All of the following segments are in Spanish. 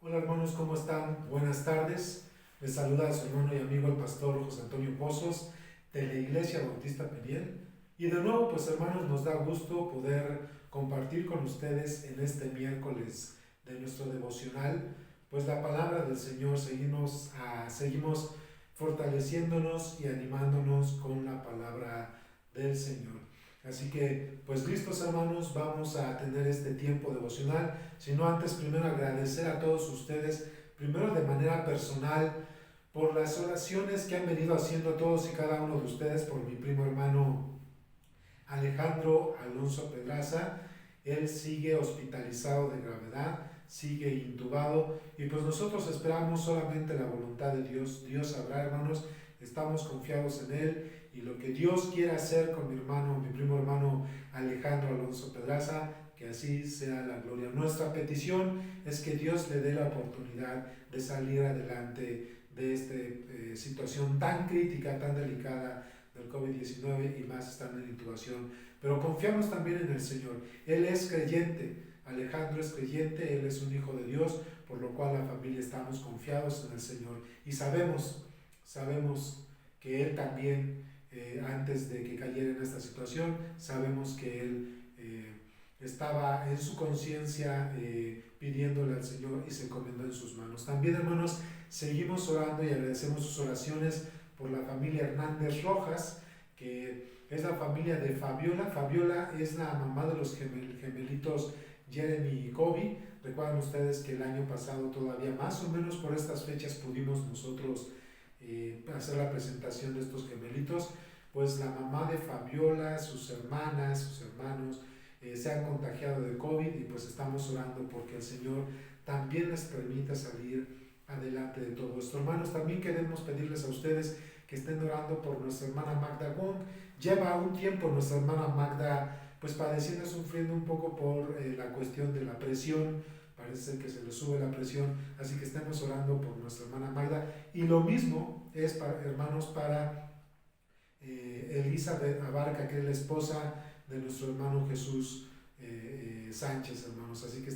Hola hermanos, ¿cómo están? Buenas tardes. Les saluda a su hermano y amigo el pastor José Antonio Pozos de la Iglesia Bautista Peniel. Y de nuevo, pues hermanos, nos da gusto poder compartir con ustedes en este miércoles de nuestro devocional, pues la palabra del Señor. Seguimos fortaleciéndonos y animándonos con la palabra del Señor. Así que, pues listos hermanos, vamos a tener este tiempo devocional. Sino antes, primero agradecer a todos ustedes, primero de manera personal, por las oraciones que han venido haciendo todos y cada uno de ustedes por mi primo hermano Alejandro Alonso Pedraza. Él sigue hospitalizado de gravedad, sigue intubado y pues nosotros esperamos solamente la voluntad de Dios. Dios sabrá, hermanos, estamos confiados en Él y lo que Dios quiera hacer con mi primo hermano Alejandro Alonso Pedraza, que así sea la gloria. Nuestra petición es que Dios le dé la oportunidad de salir adelante de esta situación tan crítica, tan delicada del COVID-19 y más están en intubación. Pero confiamos también en el Señor. Él es creyente, Alejandro es creyente, él es un hijo de Dios, por lo cual la familia estamos confiados en el Señor y sabemos que él también, antes de que cayera en esta situación, sabemos que él estaba en su conciencia pidiéndole al Señor y se encomendó en sus manos. También, hermanos, seguimos orando y agradecemos sus oraciones por la familia Hernández Rojas, que es la familia de Fabiola. Fabiola es la mamá de los gemelitos Jeremy y Kobe. Recuerdan ustedes que el año pasado, todavía más o menos por estas fechas, pudimos nosotros hacer la presentación de estos gemelitos. Pues la mamá de Fabiola, sus hermanas, sus hermanos, se han contagiado de COVID y pues estamos orando porque el Señor también les permita salir adelante de todo esto. Hermanos, también queremos pedirles a ustedes que estén orando por nuestra hermana Magda Wong. Lleva un tiempo nuestra hermana Magda pues padeciendo, sufriendo un poco por la cuestión de la presión. Parece que se le sube la presión, así que estemos orando por nuestra hermana Magda. Y lo mismo es, hermanos, para Elizabeth Abarca, que es la esposa de nuestro hermano Jesús Sánchez, hermanos. Así que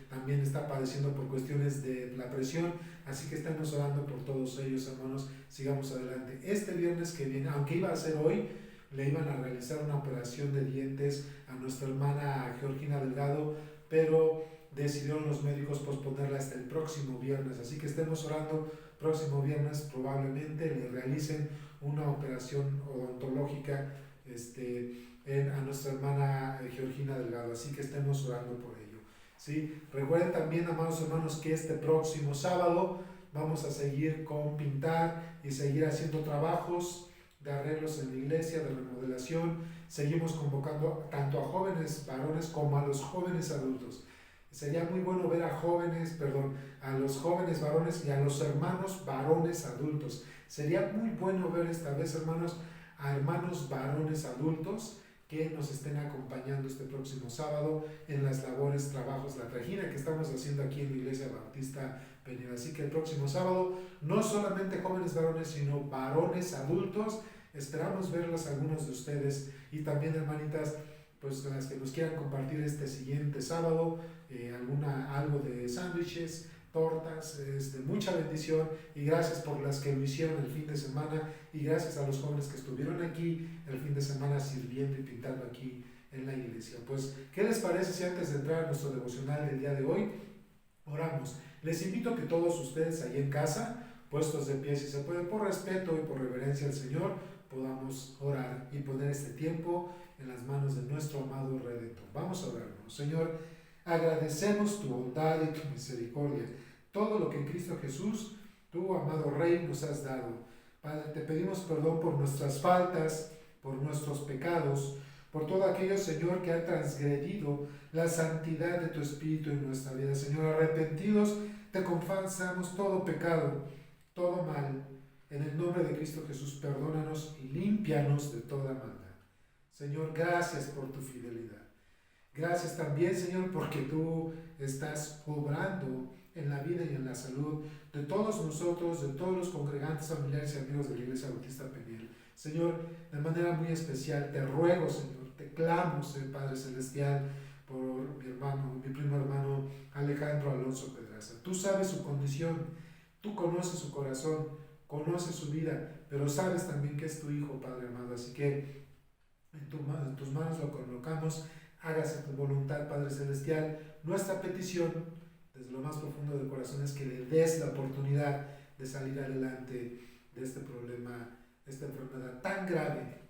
también está padeciendo por cuestiones de la presión, así que estamos orando por todos ellos, hermanos. Sigamos adelante. Este viernes que viene, aunque iba a ser hoy, le iban a realizar una operación de dientes a nuestra hermana Georgina Delgado, pero decidieron los médicos posponerla hasta el próximo viernes, así que estemos orando. Próximo viernes probablemente le realicen una operación odontológica a nuestra hermana Georgina Delgado, así que estemos orando por ello. ¿Sí? Recuerden también, amados hermanos, que este próximo sábado vamos a seguir con pintar y seguir haciendo trabajos de arreglos en la iglesia, de remodelación. Seguimos convocando tanto a jóvenes varones como a los jóvenes adultos. Sería muy bueno ver a los jóvenes varones y a los hermanos varones adultos. Sería muy bueno ver esta vez, hermanos, a hermanos varones adultos que nos estén acompañando este próximo sábado en las labores, trabajos, la trajina que estamos haciendo aquí en la Iglesia Bautista Peniel. Así que el próximo sábado, no solamente jóvenes varones, sino varones adultos. Esperamos verlos algunos de ustedes y también, hermanitas, pues las que nos quieran compartir este siguiente sábado, algo de sándwiches, tortas, es de mucha bendición, y gracias por las que lo hicieron el fin de semana y gracias a los jóvenes que estuvieron aquí el fin de semana sirviendo y pintando aquí en la iglesia. Pues, ¿qué les parece si antes de entrar a nuestro devocional del día de hoy, oramos? Les invito a que todos ustedes ahí en casa, puestos de pie si se puede, por respeto y por reverencia al Señor, podamos orar y poner este tiempo en las manos de nuestro amado Redentor. Vamos a orar, hermanos. Señor, agradecemos tu bondad y tu misericordia, todo lo que en Cristo Jesús, tu amado Rey, nos has dado. Padre, te pedimos perdón por nuestras faltas, por nuestros pecados, por todo aquello, Señor, que ha transgredido la santidad de tu Espíritu en nuestra vida. Señor, arrepentidos, te confesamos todo pecado, todo mal. En el nombre de Cristo Jesús, perdónanos y límpianos de toda maldad. Señor, gracias por tu fidelidad. Gracias también, Señor, porque tú estás obrando en la vida y en la salud de todos nosotros, de todos los congregantes, familiares y amigos de la Iglesia Bautista Peniel. Señor, de manera muy especial te ruego, Señor, te clamo, Padre Celestial, por mi primo hermano Alejandro Alonso Pedraza. Tú sabes su condición, tú conoces su corazón, conoces su vida, pero sabes también que es tu hijo, Padre amado. Así que en tus manos lo colocamos, hágase tu voluntad, Padre Celestial. Nuestra petición, desde lo más profundo del corazón, es que le des la oportunidad de salir adelante de este problema, esta enfermedad tan grave,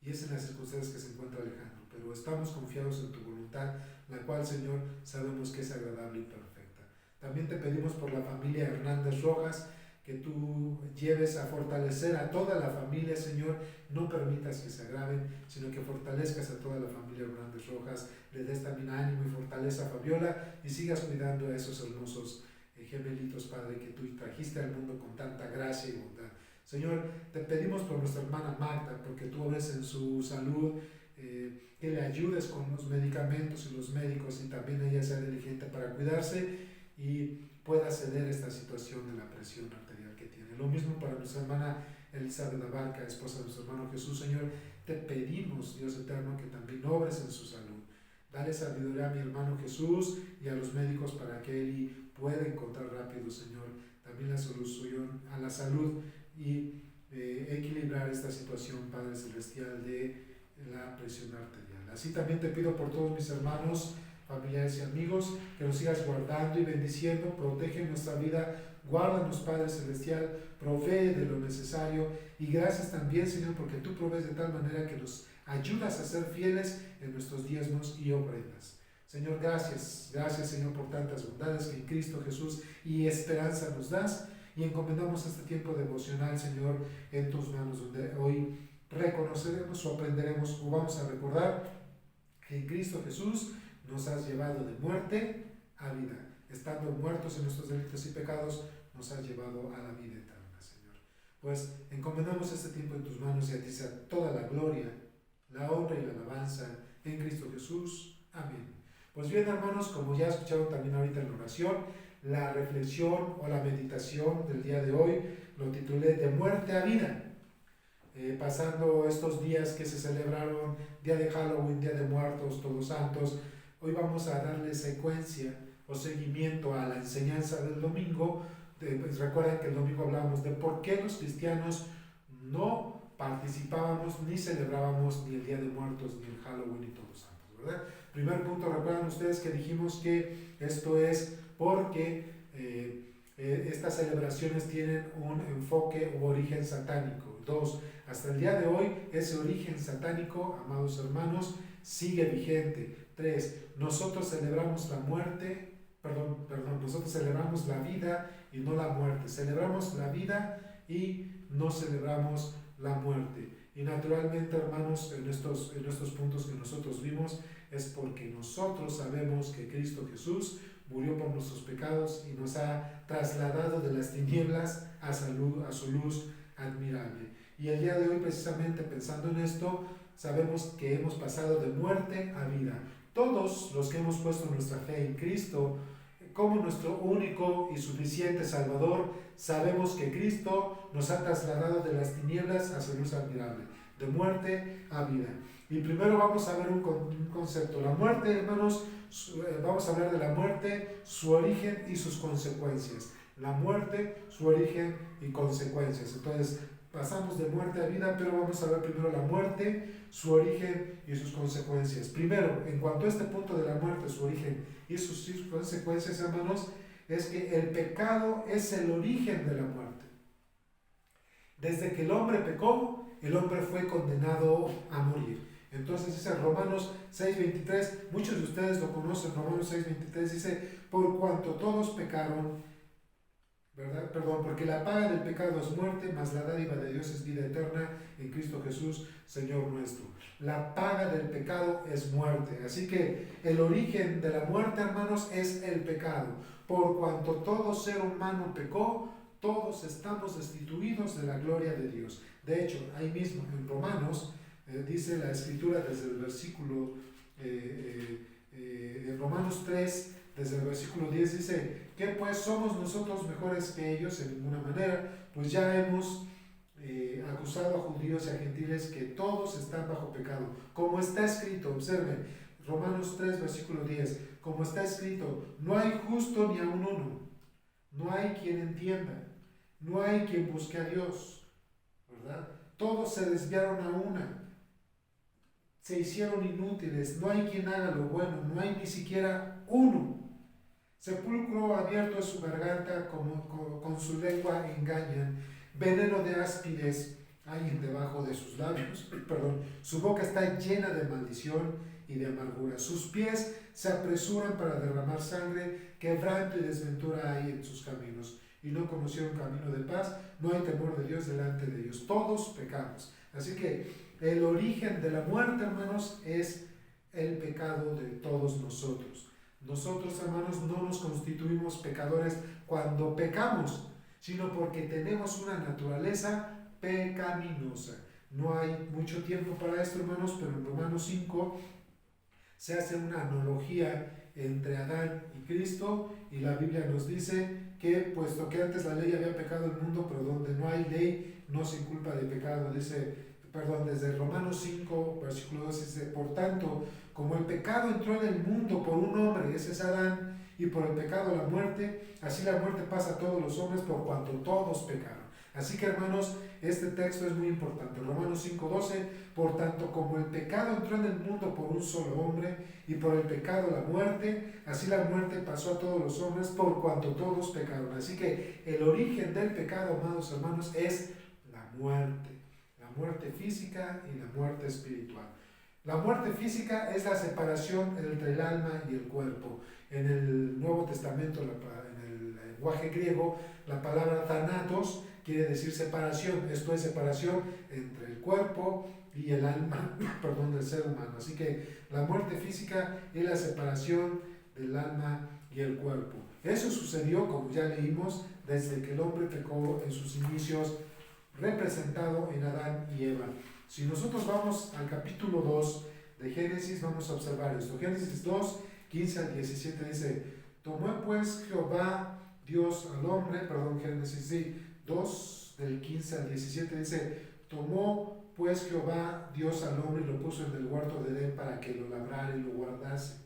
y es en las circunstancias que se encuentra Alejandro. Pero estamos confiados en tu voluntad, la cual, Señor, sabemos que es agradable y perfecta. También te pedimos por la familia Hernández Rojas, que tú lleves a fortalecer a toda la familia, Señor. No permitas que se agraven, sino que fortalezcas a toda la familia Hernández Rojas, le des también ánimo y fortaleza a Fabiola, y sigas cuidando a esos hermosos gemelitos, Padre, que tú trajiste al mundo con tanta gracia y bondad. Señor, te pedimos por nuestra hermana Magda, porque tú ves en su salud, que le ayudes con los medicamentos y los médicos, y también ella sea diligente para cuidarse y pueda ceder esta situación de la presión arterial que tiene. Lo mismo para nuestra hermana Elizabeth Abarca, esposa de nuestro hermano Jesús. Señor, te pedimos, Dios eterno, que también obres en su salud. Dale sabiduría a mi hermano Jesús y a los médicos para que él pueda encontrar rápido, Señor, también la solución a la salud y equilibrar esta situación, Padre Celestial, de la presión arterial. Así también te pido por todos mis hermanos, familiares y amigos, que nos sigas guardando y bendiciendo, protege nuestra vida, guárdanos, Padre Celestial, provee de lo necesario, y gracias también, Señor, porque tú provees de tal manera que nos ayudas a ser fieles en nuestros diezmos y ofrendas. Señor, gracias, Señor, por tantas bondades que en Cristo Jesús y esperanza nos das, y encomendamos este tiempo devocional, Señor, en tus manos, donde hoy reconoceremos o aprenderemos o vamos a recordar que en Cristo Jesús nos has llevado de muerte a vida. Estando muertos en nuestros delitos y pecados, nos has llevado a la vida eterna, Señor. Pues encomendamos este tiempo en tus manos, y a ti sea toda la gloria, la honra y la alabanza en Cristo Jesús. Amén. Pues bien, hermanos, como ya escucharon también ahorita en la oración, la reflexión o la meditación del día de hoy lo titulé De muerte a vida. Pasando estos días que se celebraron, día de Halloween, día de Muertos, Todos Santos, hoy vamos a darle secuencia o seguimiento a la enseñanza del domingo. Pues recuerden que el domingo hablábamos de por qué los cristianos no participábamos ni celebrábamos ni el Día de Muertos, ni el Halloween y Todos Santos, ¿verdad? Primer punto, recuerdan ustedes que dijimos que esto es porque estas celebraciones tienen un enfoque u origen satánico. 2. Hasta el día de hoy, ese origen satánico, amados hermanos, sigue vigente. 3. Nosotros celebramos la muerte, nosotros celebramos la vida y no la muerte. Celebramos la vida y no celebramos la muerte. Y naturalmente, hermanos, en estos puntos que nosotros vimos, es porque nosotros sabemos que Cristo Jesús murió por nuestros pecados y nos ha trasladado de las tinieblas a su luz admirable. Y el día de hoy, precisamente pensando en esto, sabemos que hemos pasado de muerte a vida. Todos los que hemos puesto nuestra fe en Cristo como nuestro único y suficiente Salvador, sabemos que Cristo nos ha trasladado de las tinieblas a su luz admirable, de muerte a vida. Y primero vamos a ver un concepto. La muerte, hermanos, vamos a hablar de la muerte, su origen y sus consecuencias. La muerte, su origen y consecuencias. Entonces, pasamos de muerte a vida, pero vamos a ver primero la muerte, su origen y sus consecuencias. Primero, en cuanto a este punto de la muerte, su origen y sus consecuencias, hermanos, es que el pecado es el origen de la muerte. Desde que el hombre pecó, el hombre fue condenado a morir. Entonces dice Romanos 6:23, muchos de ustedes lo conocen, Romanos 6:23 dice, por cuanto todos pecaron, ¿verdad? Porque la paga del pecado es muerte, mas la dádiva de Dios es vida eterna en Cristo Jesús, Señor nuestro. La paga del pecado es muerte. Así que el origen de la muerte, hermanos, es el pecado. Por cuanto todo ser humano pecó, todos estamos destituidos de la gloria de Dios. De hecho, ahí mismo en Romanos, dice la Escritura desde el versículo, en Romanos 3, desde el versículo 10 dice, ¿qué pues somos nosotros mejores que ellos? En ninguna manera, pues ya hemos acusado a judíos y a gentiles que todos están bajo pecado. Como está escrito, observen, Romanos 3, versículo 10, como está escrito, no hay justo ni aun uno, no hay quien entienda, no hay quien busque a Dios, ¿verdad? Todos se desviaron a una, se hicieron inútiles, no hay quien haga lo bueno, no hay ni siquiera uno. Sepulcro abierto es su garganta, con su lengua engañan, veneno de áspides hay debajo de sus labios, perdón, su boca está llena de maldición y de amargura, sus pies se apresuran para derramar sangre, quebranto y desventura hay en sus caminos, y no conocieron camino de paz, no hay temor de Dios delante de ellos, todos pecamos. Así que el origen de la muerte, hermanos, es el pecado de todos nosotros. Nosotros, hermanos, no nos constituimos pecadores cuando pecamos, sino porque tenemos una naturaleza pecaminosa. No hay mucho tiempo para esto, hermanos, pero en Romanos 5 se hace una analogía entre Adán y Cristo, y la Biblia nos dice que, puesto que antes la ley había pecado el mundo, pero donde no hay ley no se inculpa de pecado, desde Romanos 5, versículo 2 dice, por tanto, como el pecado entró en el mundo por un hombre, ese es Adán, y por el pecado la muerte, así la muerte pasa a todos los hombres por cuanto todos pecaron. Así que, hermanos, este texto es muy importante. Romanos 5:12, por tanto, como el pecado entró en el mundo por un solo hombre, y por el pecado la muerte, así la muerte pasó a todos los hombres por cuanto todos pecaron. Así que el origen del pecado, amados hermanos, es la muerte física y la muerte espiritual. La muerte física es la separación entre el alma y el cuerpo. En el Nuevo Testamento, en el lenguaje griego, la palabra thanatos quiere decir separación. Esto es separación entre el cuerpo y el alma, del ser humano. Así que la muerte física es la separación del alma y el cuerpo. Eso sucedió, como ya leímos, desde que el hombre pecó en sus inicios, representado en Adán y Eva. Si nosotros vamos al capítulo 2 de Génesis, vamos a observar esto. Génesis 2, 15 al 17 dice, tomó pues Jehová Dios al hombre, Génesis 2, del 15 al 17 dice, tomó pues Jehová Dios al hombre y lo puso en el huerto de Edén para que lo labrara y lo guardase.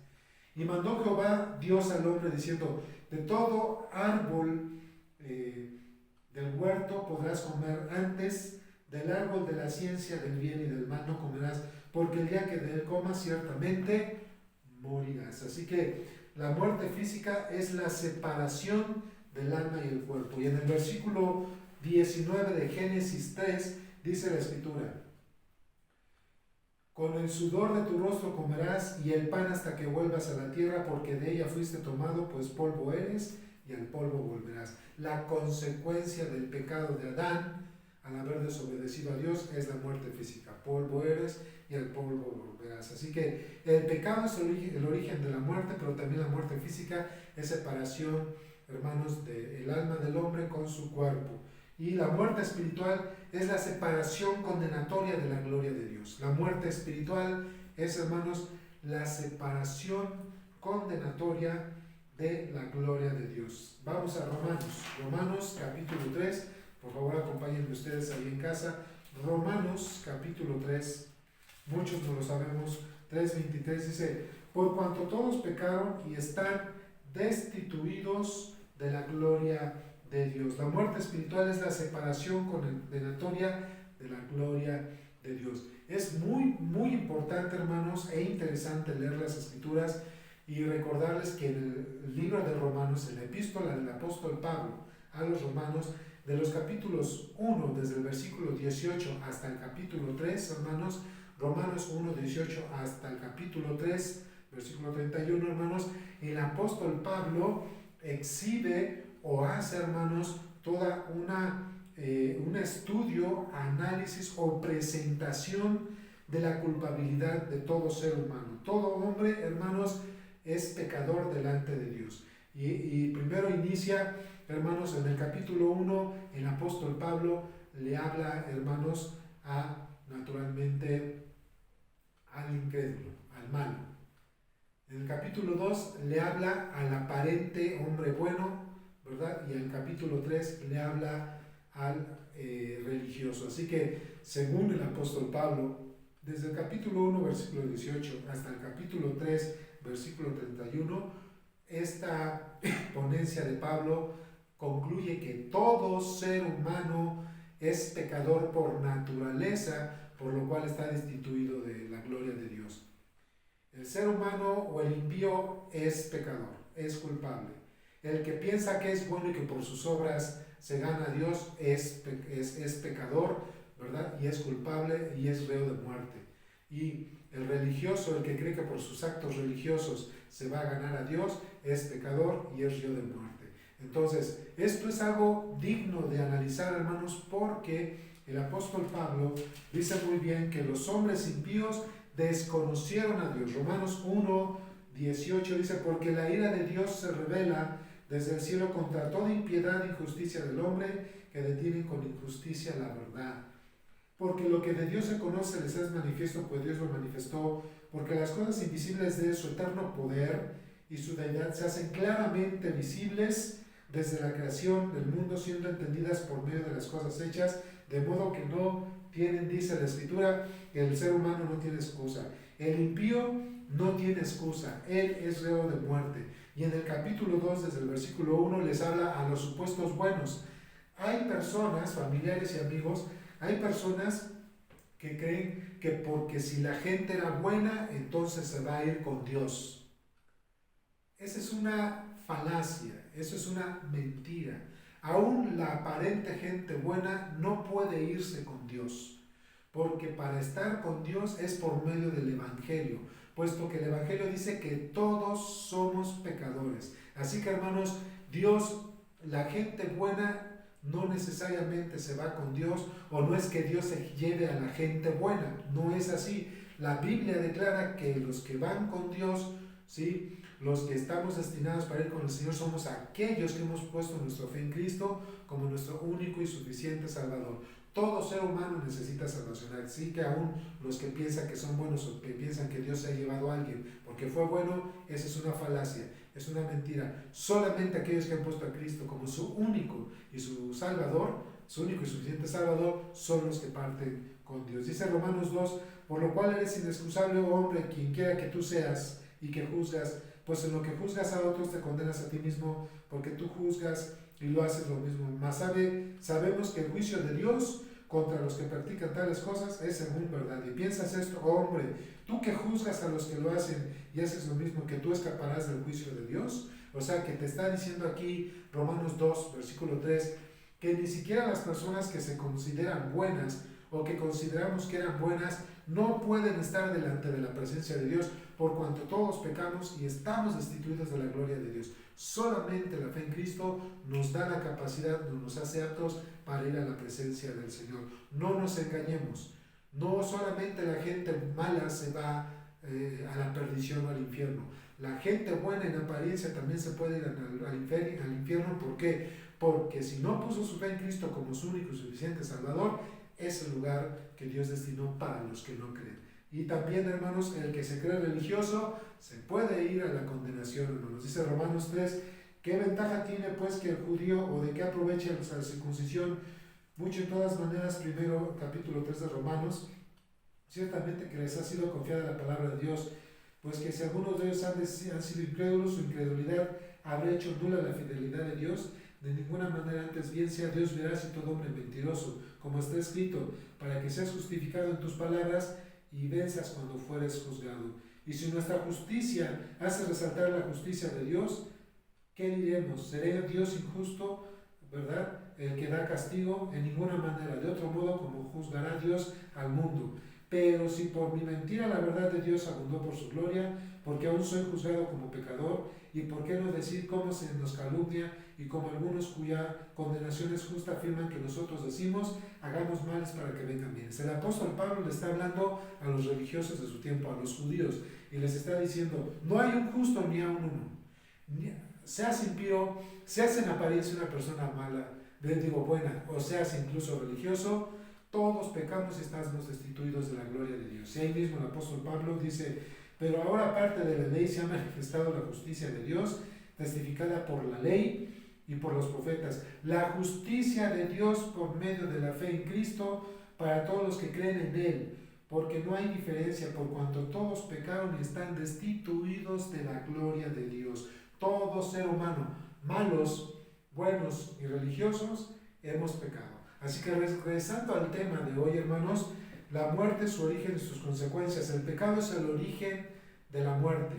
Y mandó Jehová Dios al hombre diciendo, de todo árbol del huerto podrás comer, antes del árbol de la ciencia del bien y del mal no comerás, porque el día que de él comas ciertamente morirás. Así que la muerte física es la separación del alma y el cuerpo. Y en el versículo 19 de Génesis 3 dice la Escritura, con el sudor de tu rostro comerás y el pan hasta que vuelvas a la tierra, porque de ella fuiste tomado, pues polvo eres y al polvo volverás. La consecuencia del pecado de Adán, al haber desobedecido a Dios, es la muerte física. Polvo eres y al polvo volverás. Así que el pecado es el origen de la muerte, pero también la muerte física es separación, hermanos, del alma del hombre con su cuerpo. Y la muerte espiritual es la separación condenatoria de la gloria de Dios. La muerte espiritual es, hermanos, la separación condenatoria de la gloria de Dios. Vamos a Romanos capítulo 3, por favor acompáñenme ustedes ahí en casa. Romanos capítulo 3, muchos no lo sabemos, 3:23 dice, por cuanto todos pecaron y están destituidos de la gloria de Dios. La muerte espiritual es la separación condenatoria de la gloria de Dios. Es muy importante, hermanos, e interesante leer las Escrituras y recordarles que en el libro de Romanos, en la epístola del apóstol Pablo a los romanos, de los capítulos 1, desde el versículo 18 hasta el capítulo 3, hermanos, Romanos 1, 18 hasta el capítulo 3, versículo 31, hermanos, el apóstol Pablo exhibe o hace, hermanos, toda un estudio, análisis o presentación de la culpabilidad de todo ser humano. Todo hombre, hermanos, es pecador delante de Dios. Y primero inicia, hermanos, en el capítulo 1, el apóstol Pablo le habla, hermanos, naturalmente al incrédulo, al malo. En el capítulo 2 le habla al aparente hombre bueno, ¿verdad? Y en el capítulo 3 le habla al religioso. Así que, según el apóstol Pablo, Desde el capítulo 1, versículo 18, hasta el capítulo 3, versículo 31, esta ponencia de Pablo concluye que todo ser humano es pecador por naturaleza, por lo cual está destituido de la gloria de Dios. El ser humano o el impío es pecador, es culpable. El que piensa que es bueno y que por sus obras se gana a Dios es pecador, ¿verdad? Y es culpable y es reo de muerte. Y el religioso, el que cree que por sus actos religiosos se va a ganar a Dios, es pecador y es reo de muerte. Entonces, esto es algo digno de analizar, hermanos, porque el apóstol Pablo dice muy bien que los hombres impíos desconocieron a Dios. Romanos 1, 18 dice, porque la ira de Dios se revela desde el cielo contra toda impiedad e injusticia del hombre que detienen con injusticia la verdad. Porque lo que de Dios se conoce les es manifiesto, pues Dios lo manifestó, porque las cosas invisibles de su eterno poder y su deidad se hacen claramente visibles desde la creación del mundo, siendo entendidas por medio de las cosas hechas, de modo que no tienen, dice la Escritura, que el ser humano no tiene excusa. El impío no tiene excusa, él es reo de muerte. Y en el capítulo 2, desde el versículo 1, les habla a los supuestos buenos. Hay personas, familiares y amigos, hay personas que creen que porque si la gente era buena, entonces se va a ir con Dios. Esa es una falacia, eso es una mentira. Aún la aparente gente buena no puede irse con Dios, porque para estar con Dios es por medio del Evangelio, puesto que el Evangelio dice que todos somos pecadores. Así que, hermanos, Dios, la gente buena no necesariamente se va con Dios, o no es que Dios se lleve a la gente buena, no es así. La Biblia declara que los que van con Dios, ¿sí?, los que estamos destinados para ir con el Señor, somos aquellos que hemos puesto nuestra fe en Cristo como nuestro único y suficiente Salvador. Todo ser humano necesita salvación, así que aún los que piensan que son buenos o que piensan que Dios se ha llevado a alguien porque fue bueno, esa es una falacia, es una mentira. Solamente aquellos que han puesto a Cristo como su único y su Salvador, su único y suficiente Salvador, son los que parten con Dios. Dice Romanos 2, por lo cual eres inexcusable, oh hombre, quien quiera que tú seas, y que juzgas, pues en lo que juzgas a otros te condenas a ti mismo, porque tú juzgas y lo haces lo mismo. Mas sabemos que el juicio de Dios contra los que practican tales cosas es según verdad. Y piensas esto, oh hombre, tú que juzgas a los que lo hacen y haces lo mismo, que tú escaparás del juicio de Dios. O sea que te está diciendo aquí Romanos 2, versículo 3, que ni siquiera las personas que se consideran buenas o que consideramos que eran buenas no pueden estar delante de la presencia de Dios, por cuanto todos pecamos y estamos destituidos de la gloria de Dios. Solamente la fe en Cristo nos da la capacidad, nos hace aptos para ir a la presencia del Señor. No nos engañemos. No solamente la gente mala se va a la perdición o al infierno. La gente buena en apariencia también se puede ir al infierno. ¿Por qué? Porque si no puso su fe en Cristo como su único y suficiente Salvador, es el lugar que Dios destinó para los que no creen. Y también, hermanos, el que se cree religioso se puede ir a la condenación, hermanos. Dice Romanos 3, ¿qué ventaja tiene pues que el judío, o de qué aprovecha la circuncisión? Mucho, en todas maneras, primero capítulo 3 de Romanos, ciertamente que les ha sido confiada la palabra de Dios, pues que si algunos de ellos han sido incrédulos, su incredulidad habrá hecho nula la fidelidad de Dios. De ninguna manera, antes bien sea Dios veraz y todo hombre mentiroso, como está escrito, para que seas justificado en tus palabras y venzas cuando fueres juzgado. Y si nuestra justicia hace resaltar la justicia de Dios, ¿qué diremos? ¿Será Dios injusto, verdad, el que da castigo? En ninguna manera. De otro modo, como juzgará Dios al mundo. Pero si por mi mentira la verdad de Dios abundó por su gloria, porque aún soy juzgado como pecador, y por qué no decir cómo se nos calumnia, y como algunos cuya condenación es justa afirman que nosotros decimos, hagamos males para que vengan bienes. El apóstol Pablo le está hablando a los religiosos de su tiempo, a los judíos, y les está diciendo, no hay un justo ni a un uno. Seas impío, seas en apariencia una persona mala, buena, o seas incluso religioso, todos pecamos y estamos destituidos de la gloria de Dios. Y ahí mismo el apóstol Pablo dice, pero ahora aparte de la ley se ha manifestado la justicia de Dios, testificada por la ley y por los profetas. La justicia de Dios por medio de la fe en Cristo para todos los que creen en Él. porque no hay diferencia, por cuanto todos pecaron y están destituidos de la gloria de Dios. Todo ser humano, malos, buenos y religiosos, hemos pecado. Así que regresando al tema de hoy, hermanos, la muerte, su origen y sus consecuencias. El pecado es el origen de la muerte.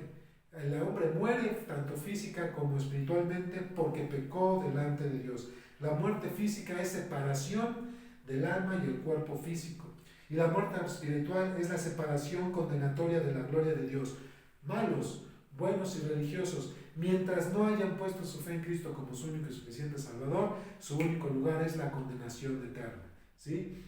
El hombre muere tanto física como espiritualmente porque pecó delante de Dios. La muerte física es separación del alma y el cuerpo físico. Y la muerte espiritual es la separación condenatoria de la gloria de Dios. Malos, buenos y religiosos, mientras no hayan puesto su fe en Cristo como su único y suficiente Salvador, su único lugar es la condenación eterna. ¿Sí?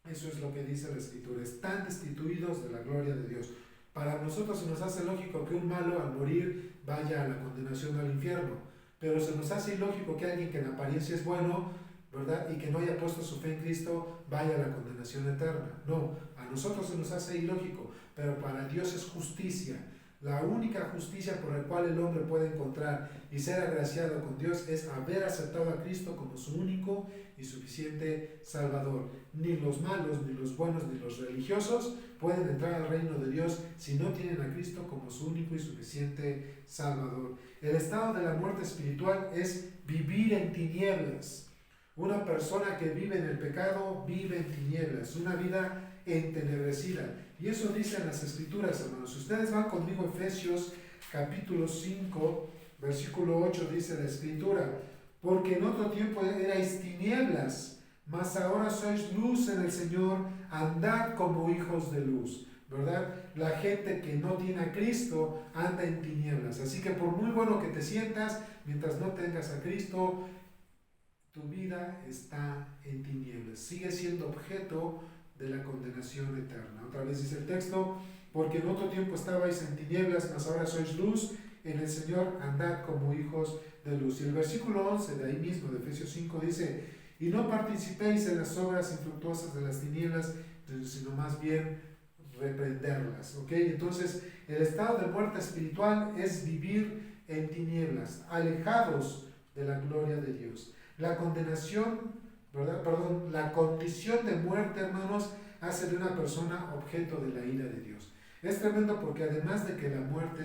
Eso es lo que dice la Escritura. Están destituidos de la gloria de Dios. Para nosotros se nos hace lógico que un malo al morir vaya a la condenación al infierno, pero se nos hace ilógico que alguien que en apariencia es bueno, ¿verdad?, y que no haya puesto su fe en Cristo vaya a la condenación eterna. No, a nosotros se nos hace ilógico, pero para Dios es justicia. La única justicia por la cual el hombre puede encontrar y ser agraciado con Dios es haber aceptado a Cristo como su único y suficiente Salvador. Ni los malos, ni los buenos, ni los religiosos pueden entrar al reino de Dios si no tienen a Cristo como su único y suficiente Salvador. El estado de la muerte espiritual es vivir en tinieblas. Una persona que vive en el pecado vive en tinieblas, una vida entenebrecida. Y eso dicen las Escrituras, hermanos. Si ustedes van conmigo a Efesios capítulo 5, versículo 8, dice la Escritura: porque en otro tiempo erais tinieblas, mas ahora sois luz en el Señor, andad como hijos de luz. ¿Verdad? La gente que no tiene a Cristo anda en tinieblas. Así que por muy bueno que te sientas, mientras no tengas a Cristo, tu vida está en tinieblas. Sigue siendo objeto de la condenación eterna. Otra vez dice el texto: porque en otro tiempo estabais en tinieblas, mas ahora sois luz en el Señor, andad como hijos de luz. Y el versículo 11 de ahí mismo, de Efesios 5, dice: y no participéis en las obras infructuosas de las tinieblas, sino más bien reprenderlas. ¿Ok? Entonces, el estado de muerte espiritual es vivir en tinieblas, alejados de la gloria de Dios. La condenación, ¿verdad? Perdón, la condición de muerte, hermanos, hace de una persona objeto de la ira de Dios. Es tremendo porque además de que la muerte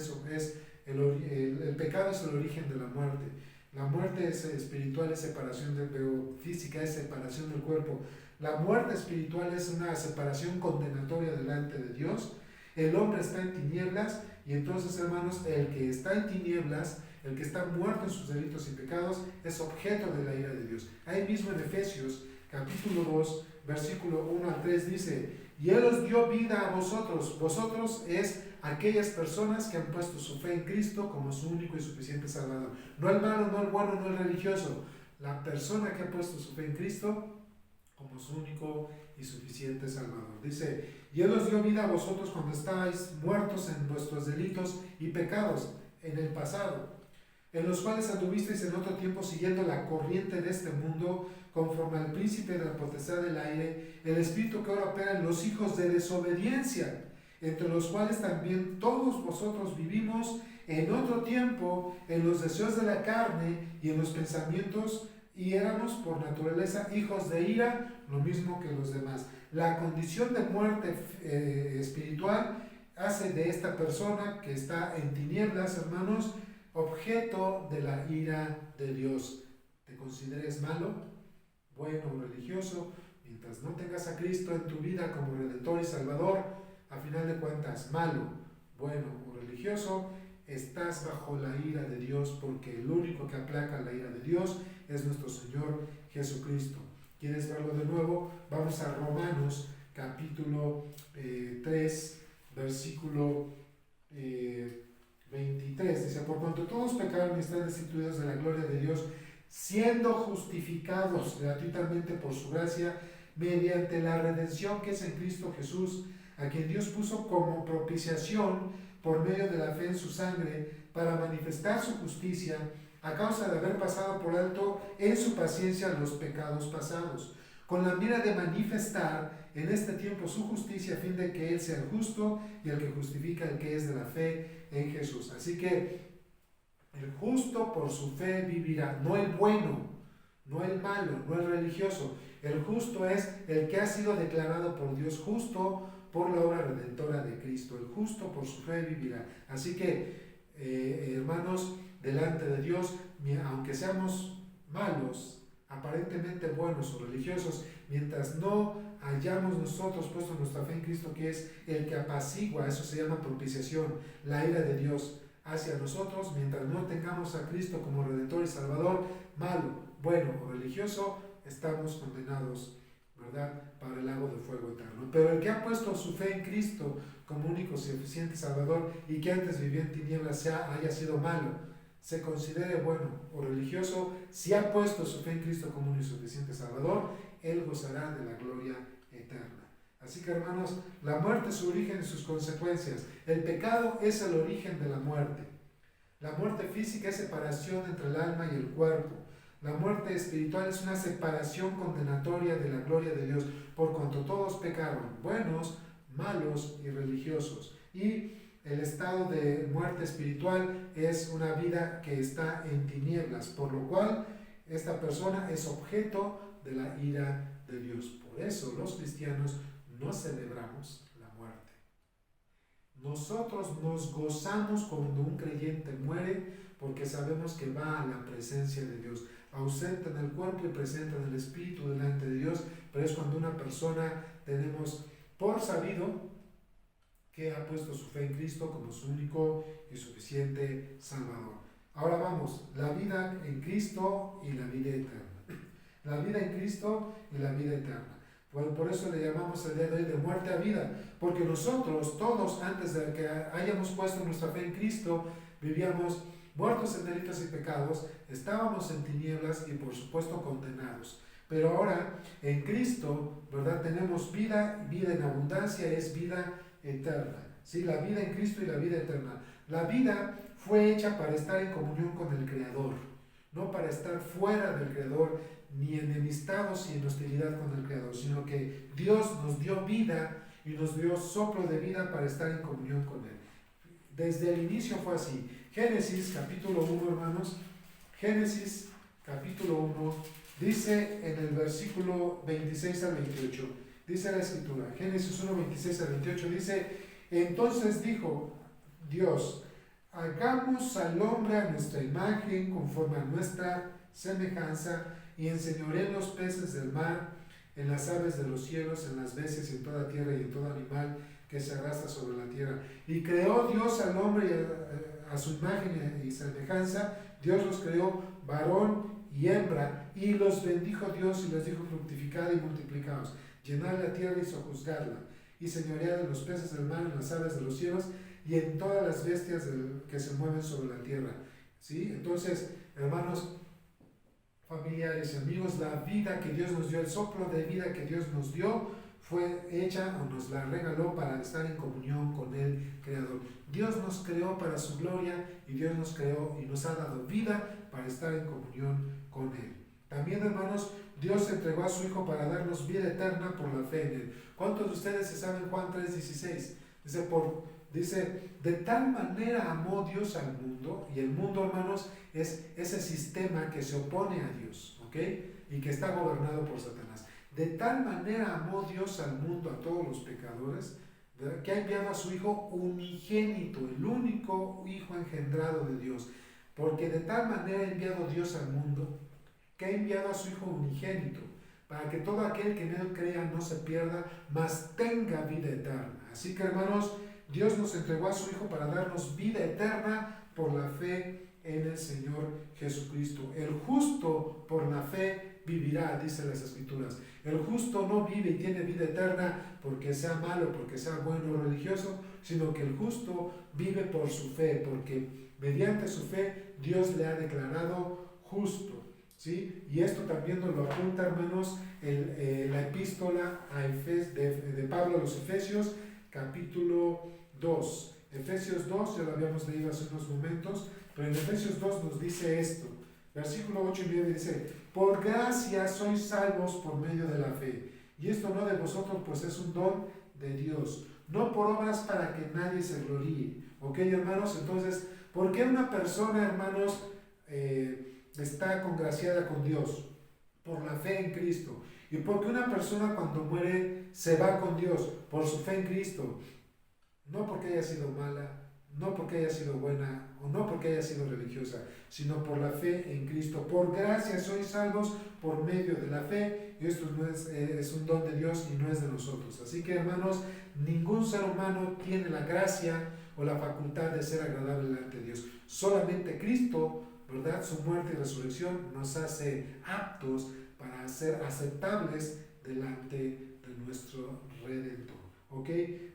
el pecado es el origen de la muerte. La muerte es espiritual, es separación física, es separación del cuerpo. La muerte espiritual es una separación condenatoria delante de Dios. El hombre está en tinieblas y entonces, hermanos, el que está en tinieblas, el que está muerto en sus delitos y pecados, es objeto de la ira de Dios. Ahí mismo en Efesios capítulo 2, versículo 1 al 3 dice: y Él os dio vida a vosotros. Vosotros es aquellas personas que han puesto su fe en Cristo como su único y suficiente Salvador. No el malo, no el bueno, no el religioso. La persona que ha puesto su fe en Cristo como su único y suficiente Salvador. Dice: y Él os dio vida a vosotros cuando estabais muertos en vuestros delitos y pecados en el pasado, en los cuales anduvisteis en otro tiempo siguiendo la corriente de este mundo, conforme al príncipe de la potestad del aire, el espíritu que ahora opera en los hijos de desobediencia, entre los cuales también todos vosotros vivimos en otro tiempo en los deseos de la carne y en los pensamientos, y éramos por naturaleza hijos de ira, lo mismo que los demás. La condición de muerte espiritual hace de esta persona que está en tinieblas, hermanos, objeto de la ira de Dios. ¿Te consideres malo, bueno o religioso? Mientras no tengas a Cristo en tu vida como Redentor y Salvador, a final de cuentas, malo, bueno o religioso, estás bajo la ira de Dios, porque el único que aplaca la ira de Dios es nuestro Señor Jesucristo. ¿Quieres verlo de nuevo? Vamos a Romanos capítulo 3, versículo 23. Dice: por cuanto todos pecaron y están destituidos de la gloria de Dios, siendo justificados gratuitamente por su gracia, mediante la redención que es en Cristo Jesús, a quien Dios puso como propiciación por medio de la fe en su sangre, para manifestar su justicia, a causa de haber pasado por alto en su paciencia los pecados pasados, con la mira de manifestar en este tiempo su justicia, a fin de que Él sea el justo y el que justifica el que es de la fe en Jesús. Así que el justo por su fe vivirá, no el bueno, no el malo, no el religioso. El justo es el que ha sido declarado por Dios justo por la obra redentora de Cristo. El justo por su fe vivirá. Así que, hermanos, delante de Dios, aunque seamos malos, aparentemente buenos o religiosos, mientras no hayamos nosotros puesto nuestra fe en Cristo, que es el que apacigua, eso se llama propiciación, la ira de Dios hacia nosotros, mientras no tengamos a Cristo como Redentor y Salvador, malo, bueno o religioso, estamos condenados, ¿verdad?, para el lago de fuego eterno. Pero el que ha puesto su fe en Cristo como único y suficiente Salvador y que antes vivía en tinieblas haya sido malo, se considere bueno o religioso, si ha puesto su fe en Cristo como único y suficiente Salvador, él gozará de la gloria eterna. Así que, hermanos, la muerte es su origen y sus consecuencias. El pecado es el origen de la muerte. La muerte física es separación entre el alma y el cuerpo. La muerte espiritual es una separación condenatoria de la gloria de Dios, por cuanto todos pecaron, buenos, malos y religiosos. Y el estado de muerte espiritual es una vida que está en tinieblas, por lo cual esta persona es objeto de la ira de Dios. Por eso los cristianos no celebramos la muerte. Nosotros nos gozamos cuando un creyente muere, porque sabemos que va a la presencia de Dios, ausente en el cuerpo y presente en el espíritu delante de Dios. Pero es cuando una persona tenemos por sabido que ha puesto su fe en Cristo como su único y suficiente Salvador. Ahora vamos, la vida en Cristo y la vida eterna. La vida en Cristo y la vida eterna. Por eso le llamamos el día de hoy de muerte a vida, porque nosotros todos, antes de que hayamos puesto nuestra fe en Cristo, vivíamos muertos en delitos y pecados, estábamos en tinieblas y por supuesto condenados. Pero ahora en Cristo, ¿verdad?, tenemos vida, vida en abundancia, es vida eterna. ¿Sí? La vida en Cristo y la vida eterna. La vida fue hecha para estar en comunión con el Creador, no para estar fuera del Creador, ni enemistados y en hostilidad con el Creador, sino que Dios nos dio vida y nos dio soplo de vida para estar en comunión con Él. Desde el inicio fue así. Génesis capítulo 1, hermanos, Génesis capítulo 1, dice en el versículo 26 al 28, dice la Escritura, Génesis 1, 26 al 28, dice: entonces dijo Dios, hagamos al hombre a nuestra imagen, conforme a nuestra semejanza, y enseñoré en los peces del mar, en las aves de los cielos, en las bestias, en toda tierra y en todo animal que se arrastra sobre la tierra. Y creó Dios al hombre a su imagen y semejanza. Dios los creó varón y hembra, y los bendijo Dios y les dijo: fructificad y multiplicaos, llenad la tierra y sojuzgadla, y señoread en los peces del mar, en las aves de los cielos y en todas las bestias que se mueven sobre la tierra. ¿Sí? Entonces, hermanos, familiares y amigos, la vida que Dios nos dio, el soplo de vida que Dios nos dio, fue hecha o nos la regaló para estar en comunión con el Creador. Dios nos creó para su gloria y Dios nos creó y nos ha dado vida para estar en comunión con Él. También, hermanos, Dios entregó a su Hijo para darnos vida eterna por la fe en Él. ¿Cuántos de ustedes se saben Juan 3:16? Dice, de tal manera amó Dios al mundo, y el mundo, hermanos, es ese sistema que se opone a Dios, ¿ok? Y que está gobernado por Satanás. De tal manera amó Dios al mundo, a todos los pecadores, que ha enviado a su Hijo unigénito, el único Hijo engendrado de Dios. Porque de tal manera ha enviado Dios al mundo, que ha enviado a su Hijo unigénito, para que todo aquel que en Él crea no se pierda, mas tenga vida eterna. Así que, hermanos, Dios nos entregó a su Hijo para darnos vida eterna por la fe en el Señor Jesucristo. El justo por la fe vivirá, dice las Escrituras. El justo no vive y tiene vida eterna porque sea malo, porque sea bueno o religioso, sino que el justo vive por su fe, porque mediante su fe Dios le ha declarado justo. ¿Sí? Y esto también nos lo apunta, hermanos, la epístola de Pablo a los Efesios, capítulo 2. Efesios 2, ya lo habíamos leído hace unos momentos, pero en Efesios 2 nos dice esto, versículo 8 y 9 dice: por gracia sois salvos por medio de la fe, y esto no de vosotros, pues es un don de Dios, no por obras para que nadie se gloríe. ¿Ok, hermanos? Entonces, ¿por qué una persona, hermanos, está congraciada con Dios? por la fe en Cristo. Y porque una persona cuando muere se va con Dios por su fe en Cristo, no porque haya sido mala, no porque haya sido buena o no porque haya sido religiosa, sino por la fe en Cristo. Por gracia sois salvos por medio de la fe, y esto no es un don de Dios y no es de nosotros. Así que, hermanos, ningún ser humano tiene la gracia o la facultad de ser agradable delante de Dios. Solamente Cristo, ¿verdad? Su muerte y resurrección nos hace aptos para ser aceptables delante de nuestro Redentor. ¿Ok?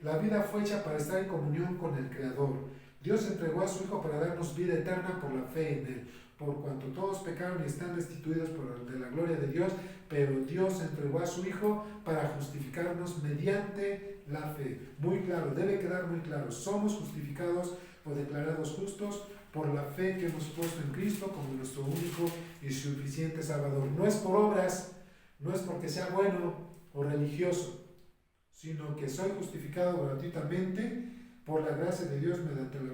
La vida fue hecha para estar en comunión con el Creador. Dios entregó a su Hijo para darnos vida eterna por la fe en Él. Por cuanto todos pecaron y están destituidos de la gloria de Dios, pero Dios entregó a su Hijo para justificarnos mediante la fe. Muy claro, debe quedar muy claro. Somos justificados o declarados justos por la fe que hemos puesto en Cristo como nuestro único y suficiente Salvador. No es por obras, no es porque sea bueno o religioso, sino que soy justificado gratuitamente por la gracia de Dios mediante la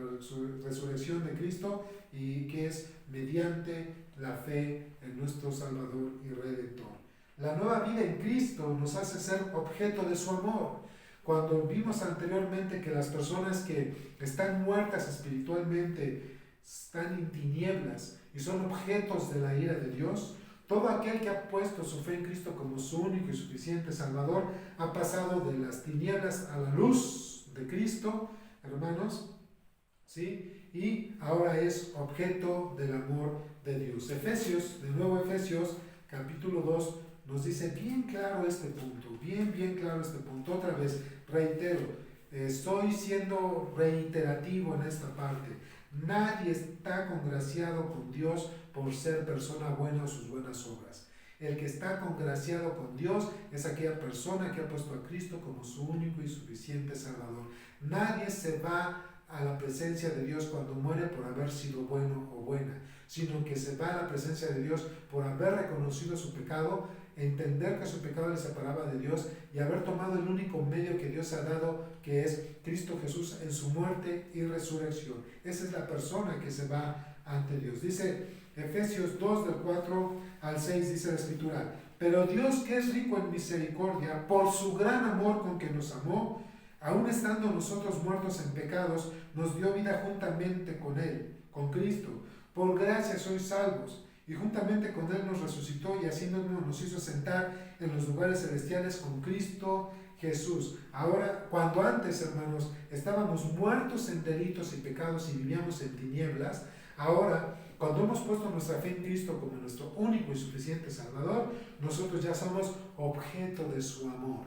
resurrección de Cristo, y que es mediante la fe en nuestro Salvador y Redentor. La nueva vida en Cristo nos hace ser objeto de su amor. Cuando vimos anteriormente que las personas que están muertas espiritualmente están en tinieblas y son objetos de la ira de Dios, todo aquel que ha puesto su fe en Cristo como su único y suficiente Salvador ha pasado de las tinieblas a la luz de Cristo, hermanos, ¿sí? Y ahora es objeto del amor de Dios. Efesios, de nuevo Efesios, capítulo 2, nos dice bien claro este punto, bien claro este punto. Otra vez, reitero, estoy siendo reiterativo en esta parte. Nadie está congraciado con Dios por ser persona buena o sus buenas obras. El que está congraciado con Dios es aquella persona que ha puesto a Cristo como su único y suficiente Salvador. Nadie se va a la presencia de Dios cuando muere por haber sido bueno o buena, sino que se va a la presencia de Dios por haber reconocido su pecado, entender que su pecado le separaba de Dios y haber tomado el único medio que Dios ha dado, que es Cristo Jesús en su muerte y resurrección. Esa es la persona que se va ante Dios. Dice Efesios 2, del 4 al 6, dice la Escritura: pero Dios, que es rico en misericordia, por su gran amor con que nos amó, aun estando nosotros muertos en pecados, nos dio vida juntamente con Él, con Cristo. Por gracia sois salvos, y juntamente con Él nos resucitó, y así nos hizo sentar en los lugares celestiales con Cristo Jesús. Ahora, cuando antes, hermanos, estábamos muertos en delitos y pecados y vivíamos en tinieblas, ahora, cuando hemos puesto nuestra fe en Cristo como nuestro único y suficiente Salvador, nosotros ya somos objeto de su amor.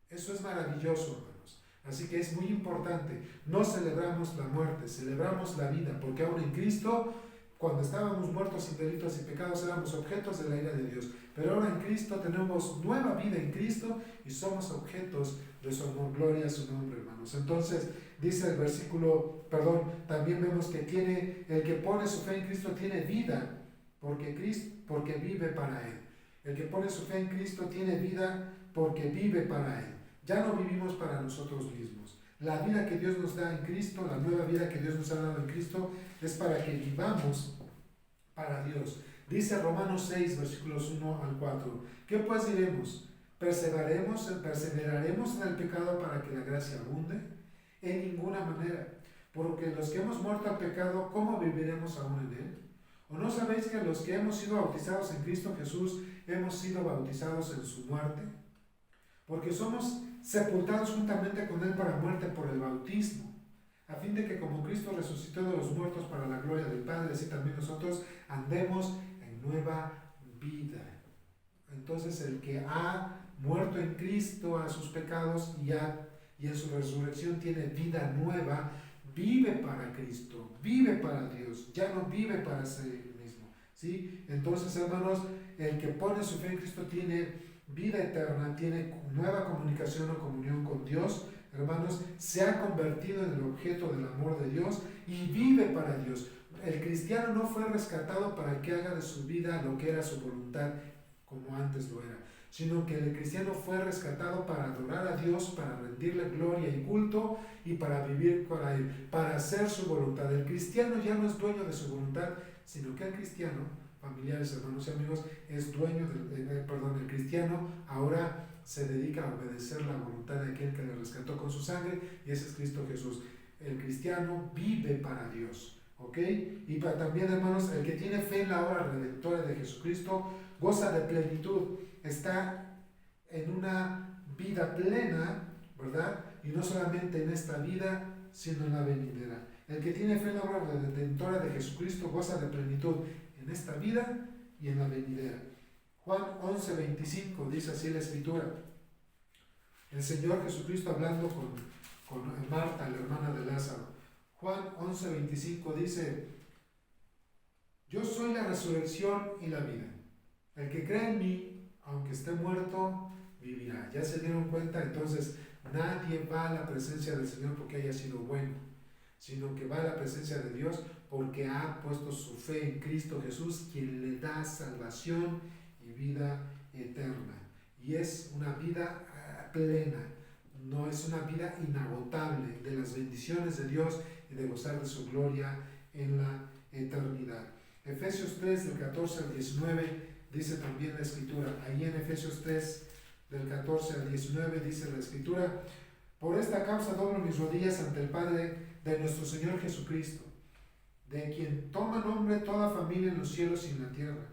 Eso es maravilloso, hermanos. Así que es muy importante. No celebramos la muerte, celebramos la vida, porque aún en Cristo, cuando estábamos muertos en delitos y pecados, éramos objetos de la ira de Dios. Pero ahora en Cristo tenemos nueva vida en Cristo y somos objetos de su amor. Gloria a su nombre, hermanos. Entonces, dice el versículo, también vemos que el que pone su fe en Cristo tiene vida, porque vive para Él. El que pone su fe en Cristo tiene vida porque vive para Él. Ya no vivimos para nosotros mismos. La vida que Dios nos da en Cristo, la nueva vida que Dios nos ha dado en Cristo, es para que vivamos para Dios. Dice Romanos 6, versículos 1 al 4. ¿Qué pues diremos? ¿Perseveraremos en el pecado para que la gracia abunde? En ninguna manera. Porque los que hemos muerto al pecado, ¿cómo viviremos aún en él? ¿O no sabéis que los que hemos sido bautizados en Cristo Jesús, hemos sido bautizados en su muerte? Porque somos sepultados juntamente con Él para muerte por el bautismo, a fin de que como Cristo resucitó de los muertos para la gloria del Padre, así también nosotros andemos en nueva vida. Entonces el que ha muerto en Cristo a sus pecados y en su resurrección tiene vida nueva, vive para Cristo, vive para Dios, ya no vive para sí mismo, ¿sí? Entonces, hermanos, el que pone su fe en Cristo tiene vida eterna, tiene nueva comunicación o comunión con Dios, hermanos, se ha convertido en el objeto del amor de Dios y vive para Dios. El cristiano no fue rescatado para que haga de su vida lo que era su voluntad, como antes lo era, sino que el cristiano fue rescatado para adorar a Dios, para rendirle gloria y culto y para vivir para Él, para hacer su voluntad. El cristiano ya no es dueño de su voluntad, sino que el cristiano, familiares, hermanos y amigos, es dueño el cristiano ahora se dedica a obedecer la voluntad de aquel que le rescató con su sangre, y ese es Cristo Jesús. El cristiano vive para Dios, ¿ok? Y también, hermanos, el que tiene fe en la obra redentora de Jesucristo goza de plenitud, está en una vida plena, ¿verdad? Y no solamente en esta vida, sino en la venidera. El que tiene fe en la obra redentora de Jesucristo goza de plenitud en esta vida y en la venidera. Juan 11:25 dice así la Escritura. El Señor Jesucristo hablando con Marta, la hermana de Lázaro. Juan 11:25 dice: yo soy la resurrección y la vida. El que cree en mí, aunque esté muerto, vivirá. Ya se dieron cuenta, entonces nadie va a la presencia del Señor porque haya sido bueno, sino que va a la presencia de Dios porque ha puesto su fe en Cristo Jesús, quien le da salvación y vida eterna. Y es una vida plena, no es una vida inagotable de las bendiciones de Dios y de gozar de su gloria en la eternidad. Efesios 3, del 14 al 19, dice también la Escritura. Ahí en Efesios 3, del 14 al 19, dice la Escritura: por esta causa doblo mis rodillas ante el Padre de nuestro Señor Jesucristo, de quien toma nombre toda familia en los cielos y en la tierra,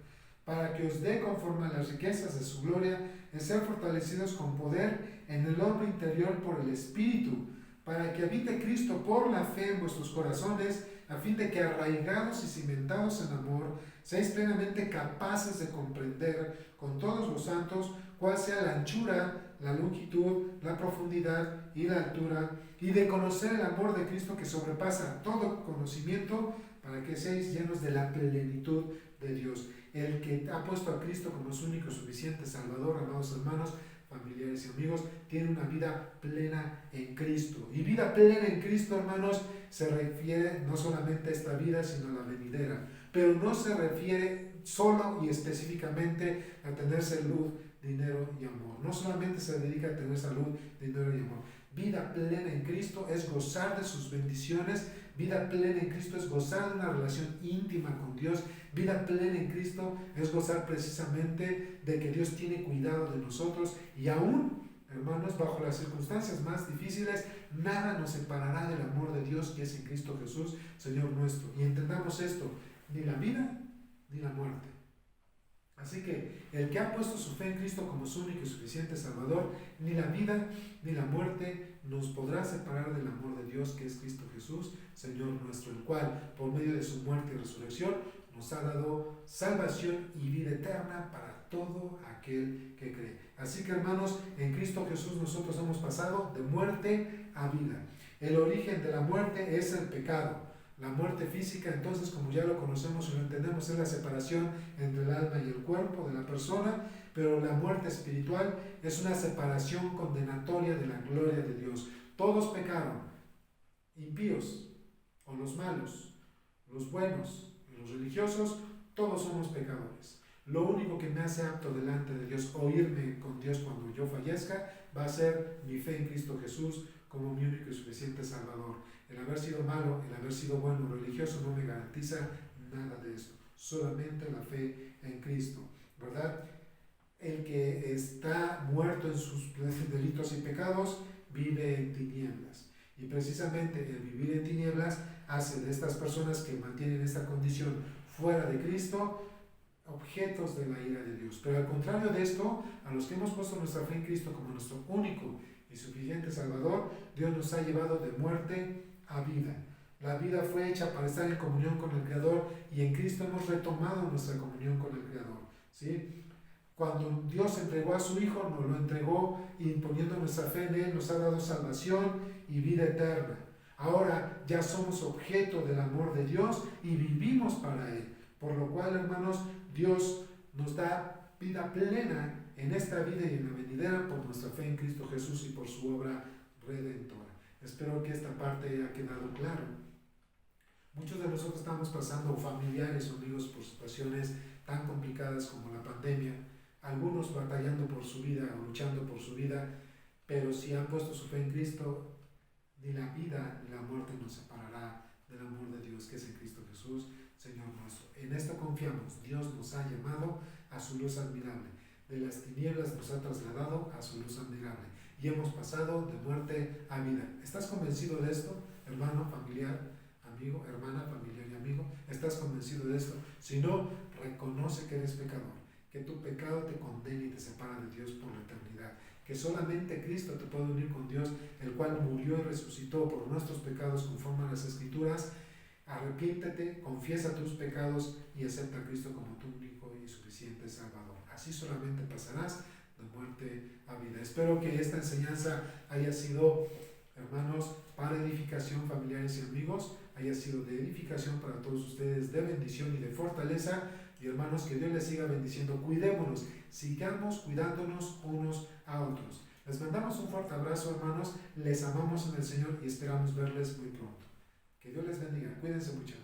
para que os dé conforme a las riquezas de su gloria, de ser fortalecidos con poder en el hombre interior por el Espíritu, para que habite Cristo por la fe en vuestros corazones, a fin de que arraigados y cimentados en amor, seáis plenamente capaces de comprender con todos los santos cuál sea la anchura, la longitud, la profundidad y la altura, y de conocer el amor de Cristo que sobrepasa todo conocimiento, para que seáis llenos de la plenitud de Dios. El que ha puesto a Cristo como su único suficiente Salvador, amados hermanos, familiares y amigos, tiene una vida plena en Cristo. Y vida plena en Cristo, hermanos, se refiere no solamente a esta vida, sino a la venidera. Pero no se refiere solo y específicamente a tener salud, dinero y amor. No solamente se dedica a tener salud, dinero y amor. Vida plena en Cristo es gozar de sus bendiciones. Vida plena en Cristo es gozar de una relación íntima con Dios. Vida plena en Cristo es gozar precisamente de que Dios tiene cuidado de nosotros, y aún, hermanos, bajo las circunstancias más difíciles, nada nos separará del amor de Dios que es en Cristo Jesús, Señor nuestro. Y entendamos esto: ni la vida ni la muerte. Así que el que ha puesto su fe en Cristo como su único y suficiente Salvador, ni la vida ni la muerte nos podrá separar del amor de Dios que es Cristo Jesús, Señor nuestro, el cual, por medio de su muerte y resurrección, nos ha dado salvación y vida eterna para todo aquel que cree. Así que, hermanos, en Cristo Jesús nosotros hemos pasado de muerte a vida. El origen de la muerte es el pecado. La muerte física, entonces, como ya lo conocemos y lo entendemos, es la separación entre el alma y el cuerpo de la persona, pero la muerte espiritual es una separación condenatoria de la gloria de Dios. Todos pecaron, impíos o los malos, los buenos y los religiosos, todos somos pecadores. Lo único que me hace apto delante de Dios, o irme con Dios cuando yo fallezca, va a ser mi fe en Cristo Jesús como mi único y suficiente Salvador. El haber sido malo, el haber sido bueno o religioso no me garantiza nada de esto. Solamente la fe en Cristo, ¿verdad? El que está muerto en sus delitos y pecados vive en tinieblas. Y precisamente el vivir en tinieblas hace de estas personas que mantienen esta condición fuera de Cristo objetos de la ira de Dios. Pero al contrario de esto, a los que hemos puesto nuestra fe en Cristo como nuestro único y suficiente Salvador, Dios nos ha llevado de muerte a vida. La vida fue hecha para estar en comunión con el Creador, y en Cristo hemos retomado nuestra comunión con el Creador, ¿sí? Cuando Dios entregó a su Hijo, nos lo entregó imponiendo nuestra fe en Él, nos ha dado salvación y vida eterna. Ahora ya somos objeto del amor de Dios y vivimos para Él. Por lo cual, hermanos, Dios nos da vida plena en esta vida y en la venidera por nuestra fe en Cristo Jesús y por su obra redentora. Espero que esta parte haya quedado claro. Muchos de nosotros estamos pasando, familiares o amigos, por situaciones tan complicadas como la pandemia, algunos batallando por su vida o luchando por su vida, pero si han puesto su fe en Cristo, ni la vida ni la muerte nos separará del amor de Dios que es en Cristo Jesús, Señor nuestro. En esto confiamos. Dios nos ha llamado a su luz admirable. De las tinieblas nos ha trasladado a su luz admirable. Y hemos pasado de muerte a vida. ¿Estás convencido de esto, hermano, familiar, amigo, hermana, familiar y amigo? ¿Estás convencido de esto? Si no, reconoce que eres pecador, que tu pecado te condena y te separa de Dios por la eternidad, que solamente Cristo te puede unir con Dios, el cual murió y resucitó por nuestros pecados conforme a las Escrituras. Arrepiéntete, confiesa tus pecados y acepta a Cristo como tu único y suficiente Salvador. Así solamente pasarás de muerte a vida. Espero que esta enseñanza haya sido, hermanos, para edificación, familiares y amigos, haya sido de edificación para todos ustedes, de bendición y de fortaleza. Y hermanos, que Dios les siga bendiciendo. Cuidémonos, sigamos cuidándonos unos a otros. Les mandamos un fuerte abrazo, hermanos. Les amamos en el Señor y esperamos verles muy pronto. Que Dios les bendiga. Cuídense mucho.